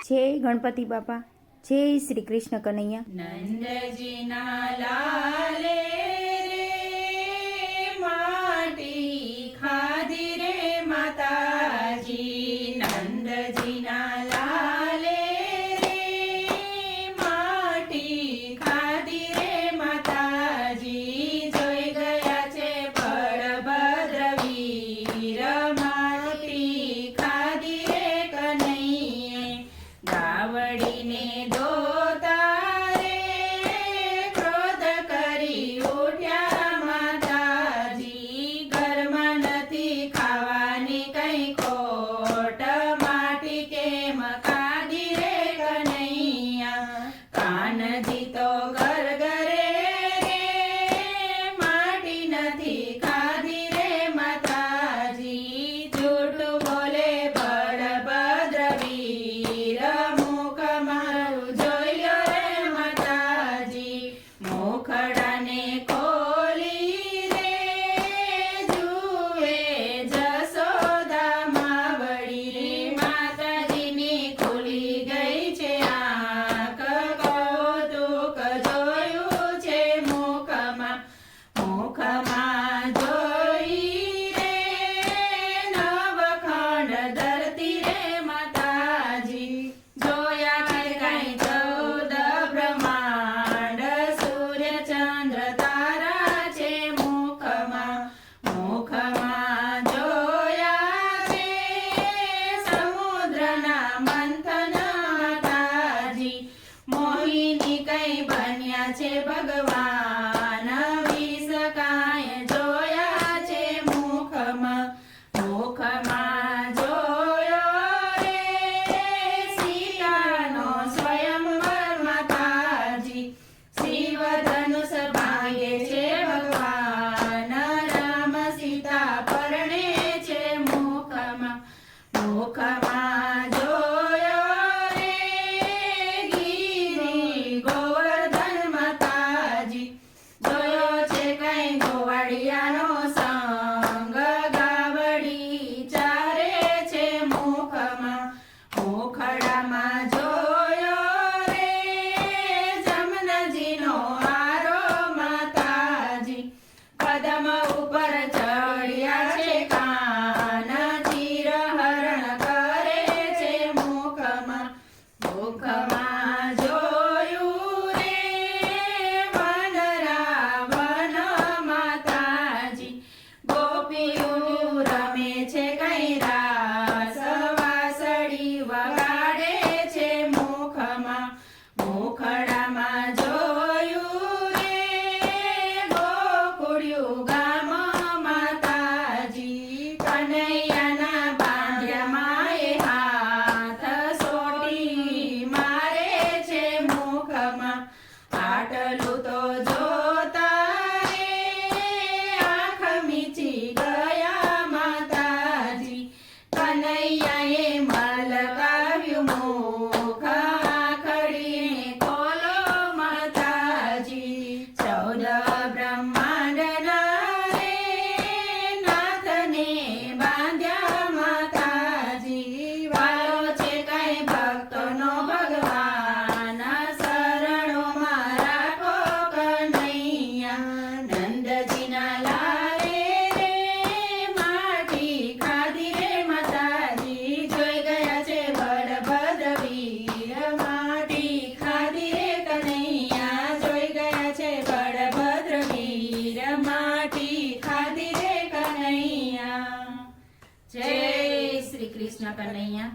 જય ગણપતિ બાપા, જય શ્રી કૃષ્ણ કનૈયા. નંદજીના લાલે રે માટી ખાધી રે માતાજી. નંદજીના લાલે રે માટી ખાધી રે માતાજી. જોઈ ગયા છે બળભદ્ર વીર માટી ખાધી રે કનૈયે. ગાવડીને દોતા રે ક્રોધ કરી ઉઠ્યા માતાજી. ઘરમાં નથી ખાવાની કઈ ખોટ, માટી કેમ ખાધી રે કનૈયા. કાનજી તો ઘર ઘરે રે માટી નથી ખાધી રે માતાજી. જૂઠું બોલે બળભદ્ર વીર, મુખ મારું જોઈ લો રે માતાજી. મુખડાને ખોલી રે જુએ જશોદા માવડી રે. માતાજીની ખુલી ગઈ છે આંખ, કૌતુક જોયું છે મુખમાં. મુખમાં જોઈ રે નવખંડ ધરતી રે માતાજી. જોયા કઈ 14 બ્રહ્માંડ, સૂર્ય ચંદ્ર તારા છે મુખમાં. મુખમાં જોયા છે સમુદ્રના મંથન માતાજી. મોહિની કઈ બન્યા છે ભગવાન, વિષ કાંઈ જોયા છે મુખમાં. મુખમાં જોયો રે સીતાનો સ્વયંવર માતાજી. શિવ ધનુષ ભાંગે છે ભગવાન, રામ સીતા પરણે છે મુખમાં. મુખમાં જોયો રે ગિરી ગોવર્ધન માતાજી. જોયો છે કઈ ગોવાળિયાનો સંગ, ગાવડી ચારે છે મુખમાં. મુખડામાં જોયો રે જમનાજીનો આરો માતાજી. કદમ ઉપર ચડ્યા છે કાન, ચિરહરણ કરે છે મુખમાં. મુખમાં જોયું રે વનરાવન માતાજી. ગોપીઓ રમે છે કઈ રાસ, વાસળી વગાડે છે મુખમાં. મુખડામાં જોયું રે ગોકુળિયું ગામ માતાજી. કનૈયાના બાંધ્યા માએ હાથ, સોટી મારે છે મુખમાં. આટલું તો જોતા રે આંખ મીચી ગયા માતાજી. કનૈયાએ મલકાવ્યું મુખ, આંખડીને ખોલો માતાજી. 14 બ્રહ્માંડના રે નાથને બાંધ્યા માતાજી. વાલો છે કઈ ભક્તોનો ભગવાન, શરણોમાં રાખો કનૈયા. નંદજીના લાલે રે માટી ખાધી રે માતાજી. જોઈ ગયા છે બળભદ્ર વીર, માટી ખાધી રે કનૈયા. જોઈ ગયા છે બળભદ્ર વીર, માટી ખાધી રે કનૈયા. જય શ્રી કૃષ્ણ કનૈયા.